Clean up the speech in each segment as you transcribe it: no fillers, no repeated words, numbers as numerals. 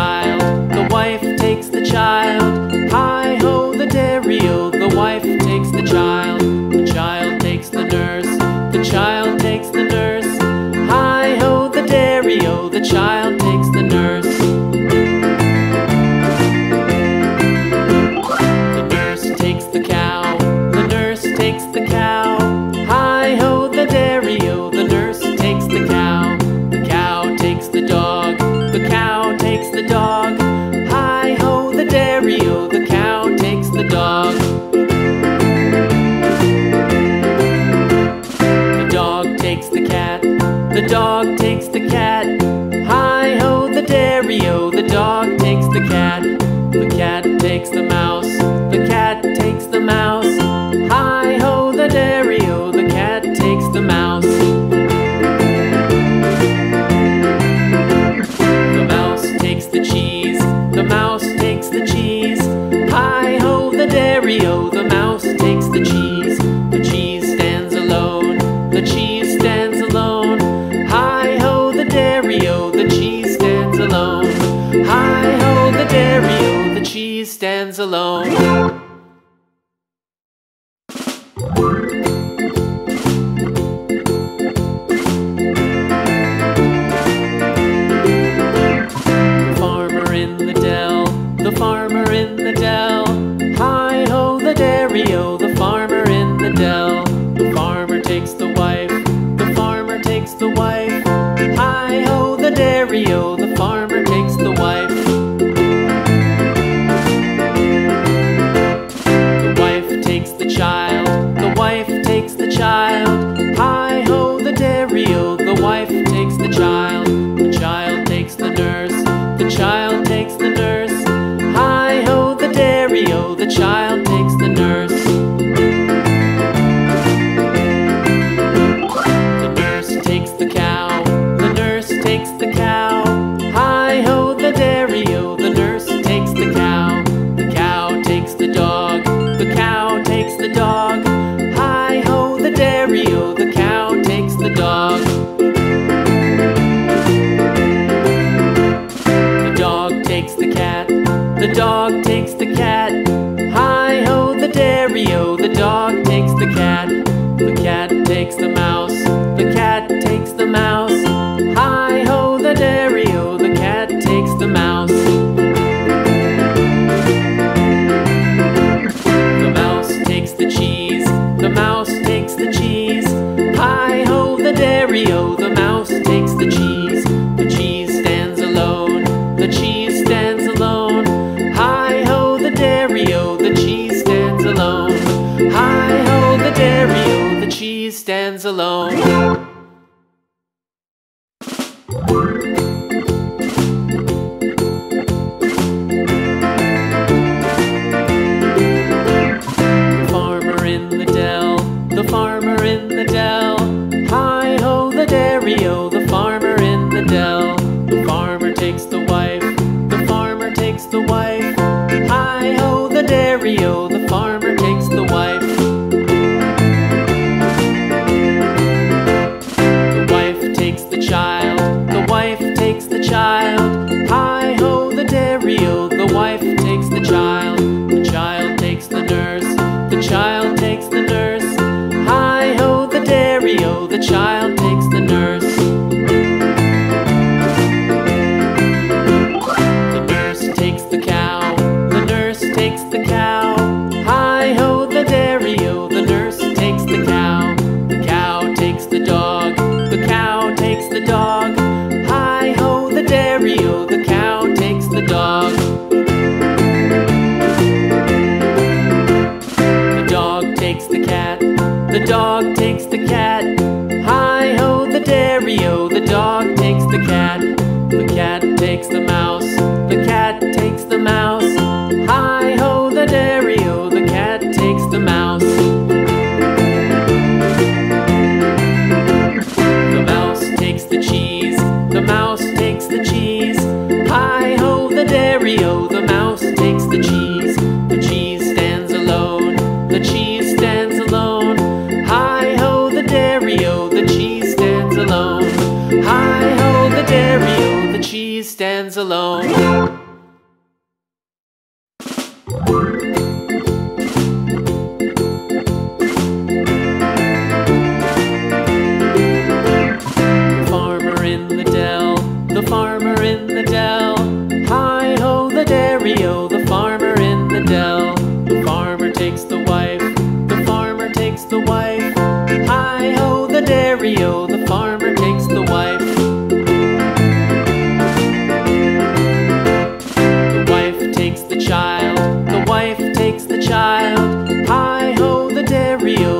child, the wife takes the child. Hi-ho, the dairy-o, the wife takes the child takes the nurse, the child takes the nurse. Hi-ho, the dairy-o, the child takes the nurse. The nurse takes the cow, the nurse takes the cow. Hi-ho, the dairy-o, the nurse takes the cow. The cow takes the dog, the cow takes the dog. Hi-ho, the dairy-o, the cow takes the dog. The dog takes the cat, the dog takes the cat. Hi-ho, the dairy-o, the dog takes the cat. The cat takes the mouse, the cat takes the mouse. Hi-ho, the dairy-o, the cat takes the mouse. The mouse takes the cheese, the mouse takes the cheese. Hi-ho, the dairy-o, the mouse takes the cheese. The cheese stands alone, the cheese stands alone. Hi-ho, the dairy-o, the cheese stands alone. Hi-ho, the dairy-o, the cheese stands alone. The farmer in the dell. Hi-ho, the dairy-o, the farmer in the dell. The farmer takes the wife, the farmer takes the wife. Hi-ho, the dairy-o, the farmer takes the wife. The wife takes the child, the wife takes the child. Hi-ho, the dairy-o, the wife takes the child. The child takes the nurse, the child takes the nurse. Hi-ho, the dairy-o, the child takes the nurse. The nurse takes the cow, the nurse takes the cow. Hi-ho, the dairy-o, the nurse takes the cow. The cow takes the dog, the cow takes the dog. Hi-ho, the dairy-o, the cow takes the dog. The dog takes the cat, the dog takes the cat. Hi-ho, the dairy-o, the dog takes the cat. The cat takes the mouse, the cat takes the mouse. Hi-ho, the dairy-o, the cat takes the mouse. The mouse takes the cheese, the mouse takes the cheese. Hi-ho, the dairy-o, the mouse takes the cheese. The cheese stands alone, the cheese stands alone. Hi-ho, the dairy-o, the cheese stands alone. Hi-ho, the dairy-o, the cheese stands alone. The farmer in the dell, the farmer in the dell. Hi-ho, the dairy-o, the farmer in the dell. The farmer takes the wife, the farmer takes the wife. Hi-ho, the dairy-o, the farmer takes the wife. The wife takes the child, the wife takes the child. Hi-ho, the dairy-o, the wife takes the child. The child takes the nurse, the child takes the nurse. Hi-ho, the dairy-o, the child takes the nurse. The nurse takes the cow, the nurse takes the cow. Hi-ho, the dairy-o, the nurse takes the cow. The cow takes the dog, the cow takes the dog. Hi-ho, the dairy-o, the cow takes the dog. The dog takes the cat, the dog takes the cat. Hi-ho, the dairy-o, the dog takes the cat. The cat takes the mouse, the cat takes the mouse. Hi-ho, the dairy-o, the cat takes the mouse. The mouse takes the cheese, the mouse takes the cheese. Hi-ho, the dairy-o, the mouse takes the cheese. The cheese stands alone, the cheese stands alone. Hi-ho, the dairy-o, the cheese stands alone. Hi-ho, the dairy-o, the cheese stands alone.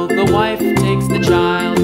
the wife takes the child.